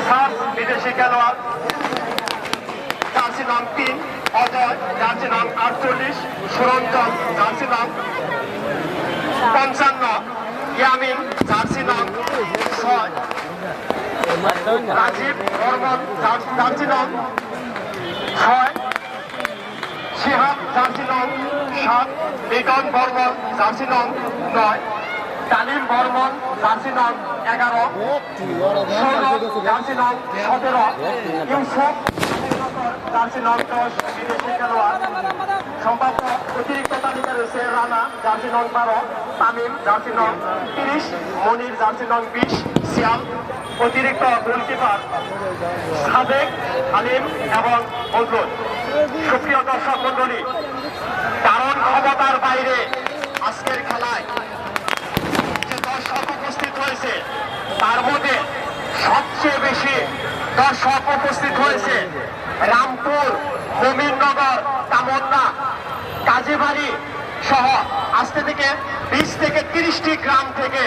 সাত বিদেশি খেলোয়াড় জার্সি নং 3 অজয়, জার্সি নং 48 সুরঞ্জন, জার্সি নং 55 ইয়ামিন, জার্সি নং 6 রাজীব বর্মন, জার্সি নং 6 শিহাব, জার্সি নং 7 লিটন বর্মন, জার্সি নং 9 তালিম বর্মন, জার্সি নং 11 সৌরভ, জার্সি নং 17 ইউসুফ, জার্সি নং 10 বিদেশি খেলোয়াড় সম্ভাব্য অতিরিক্ত তালিকা রয়েছে রানা, জার্সি নং 12 তামিম, জার্সি নং 30 মনির, জার্সি নং 20 সিয়াম অতিরিক্ত গোলকিপার সাদেক, হালিম এবং বদরুল। সুপ্রিয় দর্শক মন্ডলী, কারণ ক্ষমতার বাইরে আজকের খেলায় যে দর্শক উপস্থিত হয়েছে তার মধ্যে সবচেয়ে বেশি দর্শক উপস্থিত হয়েছে রামপুর, মোমিননগর, কামনা, কাজীবাড়ি সহ আজকে থেকে 20 থেকে 30টি গ্রাম থেকে।